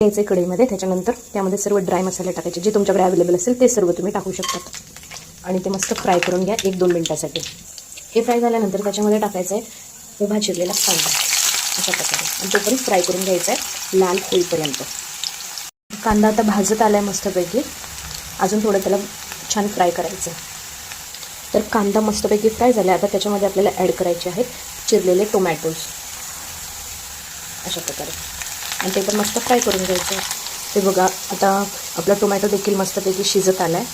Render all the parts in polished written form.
घ्यायचे कढईमध्ये. त्याच्यानंतर त्यामध्ये सर्व ड्राय मसाले टाकायचे, जे तुमच्याकडे अवेलेबल असेल ते सर्व तुम्ही टाकू शकतात. आणि ते मस्त फ्राय करून घ्या 1-2 मिनिटासाठी. हे फ्राय झाल्यानंतर त्याच्यामध्ये टाकायचं आहे उभा चिरलेला कांदा अशा प्रकारे, आणि तो पण फ्राय करून घ्यायचा आहे लाल होईपर्यंत. कांदा आता भाजत आला आहे मस्तपैकी. अजून थोडं त्याला छान फ्राय करायचं आहे. तर कांदा मस्तपैकी फ्राय झाला. आता त्याच्यामध्ये आपल्याला ॲड करायचे आहेत चिरलेले टोमॅटोज अशा प्रकारे, आणि ते पण मस्त फ्राय करून घ्यायचं आहे. ते बघा आता आपला टोमॅटो देखील मस्तपैकी शिजत आला आहे.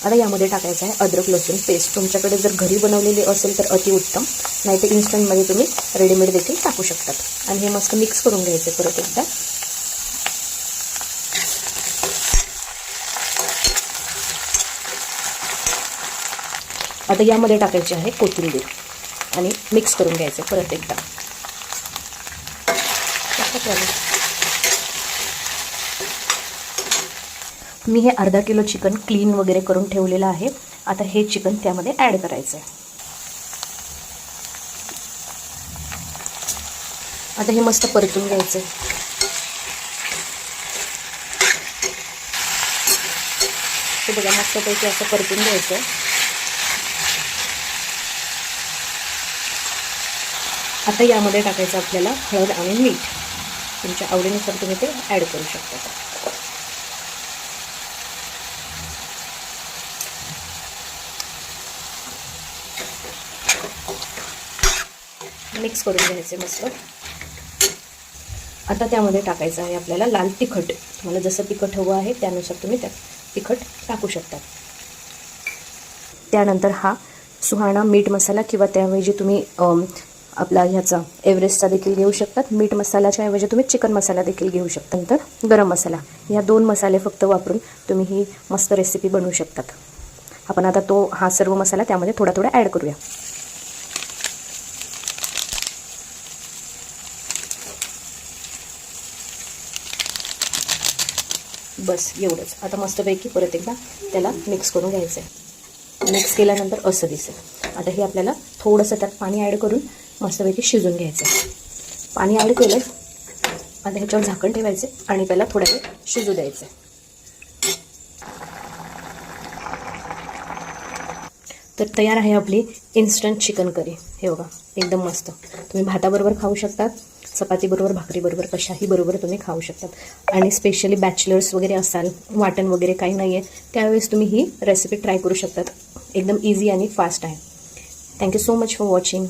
आता यामध्ये टाकायचं आहे अद्रक लसूण पेस्ट. तुमच्याकडे जर घरी बनवलेली असेल तर अतिउत्तम, नाही तर इन्स्टंटमध्ये तुम्ही रेडीमेड देखील टाकू शकतात. आणि हे मस्त मिक्स करून घ्यायचं परत एकदा. आता यामध्ये टाकायचे आहे कोथिंबीर आणि मिक्स करून घ्यायचं परत एकदा. मी हे अर्धा किलो चिकन क्लीन वगैरे करून ठेवलेलं आहे. आता हे चिकन त्यामध्ये ॲड करायचं आहे. आता हे मस्त परतून घ्यायचं आहे. ते बघा मस्तपैकी असं परतून घ्यायचं आहे. आता यामध्ये टाकायचं आपल्याला हळद आणि मीठ. तुमच्या आवडीनुसार तुम्ही ते ॲड करू शकता. मिक्स करून घ्यायचे मस्त. आता त्यामध्ये टाकायचं आहे आपल्याला लाल तिखट. तुम्हाला जसं तिखट हवं आहे त्यानुसार तुम्ही त्यात तिखट टाकू शकता. त्यानंतर हा सुहाणा मीठ मसाला, किंवा त्याऐवजी तुम्ही आपला ह्याचा एव्हरेस्टचा देखील घेऊ शकतात. मीठ मसाल्याच्या ऐवजी तुम्ही चिकन मसाला देखील घेऊ शकता. नंतर गरम मसाला. या 2 मसाले फक्त वापरून तुम्ही ही मस्त रेसिपी बनवू शकतात. आपण आता हा सर्व मसाला त्यामध्ये थोडा थोडा ॲड करूया. बस एवढंच. आता मस्तपैकी परत एकदा त्याला मिक्स करून घ्यायचं आहे. मिक्स केल्यानंतर असं दिसेल. आता हे आपल्याला थोडंसं त्यात पाणी ॲड करून मस्तपैकी शिजून घ्यायचं आहे. पाणी ॲड केलं. आता ह्याच्यावर झाकण ठेवायचे आणि त्याला थोडा वेळ शिजू द्यायचं. तर तयार आहे आपली इन्स्टंट चिकन करी. हे बघा एकदम मस्त. तुम्ही भाताबरोबर खाऊ शकतात, चपातीबरोबर, भाकरीबरोबर, कशाही बरोबर तुम्ही खाऊ शकतात. आणि स्पेशली बॅचलर्स वगैरे असाल, वाटण वगैरे काही नाही आहे, त्यावेळेस तुम्ही ही रेसिपी ट्राय करू शकतात. एकदम इझी आणि फास्ट आहे. Thank you so much for watching.